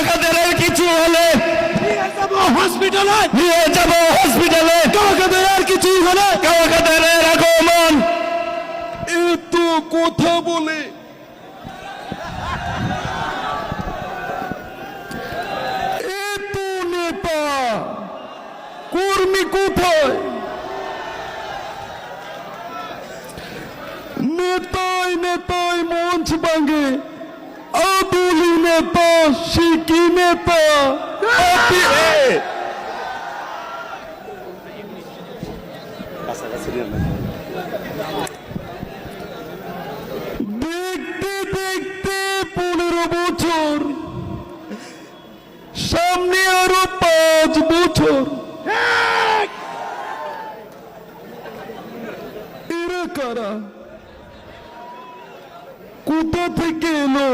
কাওয়াকাদের কিছু হলে নিয়ে যাব হসপিটালে, নিয়ে যাব হসপিটালে। কাওয়াকাদের কিছু হলে কাওয়াকাদের আগমন। এত কথা বলে এত নেতা কর্মী কোথায়? নেতায় নেতায় মঞ্চ ভাঙে, আদুলি নেতা শিকি নেতা। দেখতে দেখতে 15 বছর, সামনে আরো 5 বছর। এরা কারা? কোথা থেকে এলো?